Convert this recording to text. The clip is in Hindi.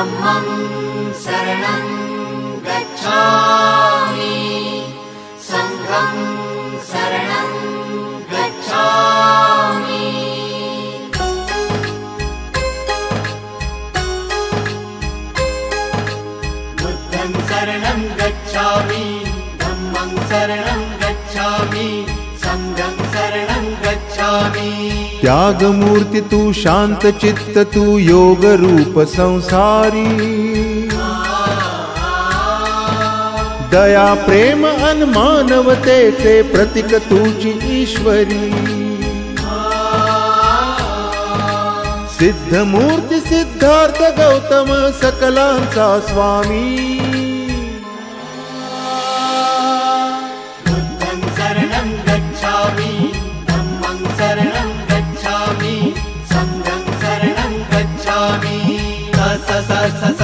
धम्मं शरणं गच्छामि संघं शरणं गच्छामि। बुद्धं शरणं गच्छामि धम्मं शरणं गच्छामि संघं शरणं गच्छामि। त्याग मूर्ति तू शांत चित्त तू योग रूप संसारी, दया प्रेम अन मानवतेचे प्रतीक तुझी ईश्वरी। सिद्ध मूर्ति सिद्धार्थ गौतम सकलांचा स्वामी। बुद्धं शरणं गच्छामि धम्मं शरणं गच्छामि संघं शरणं गच्छामि। स स स स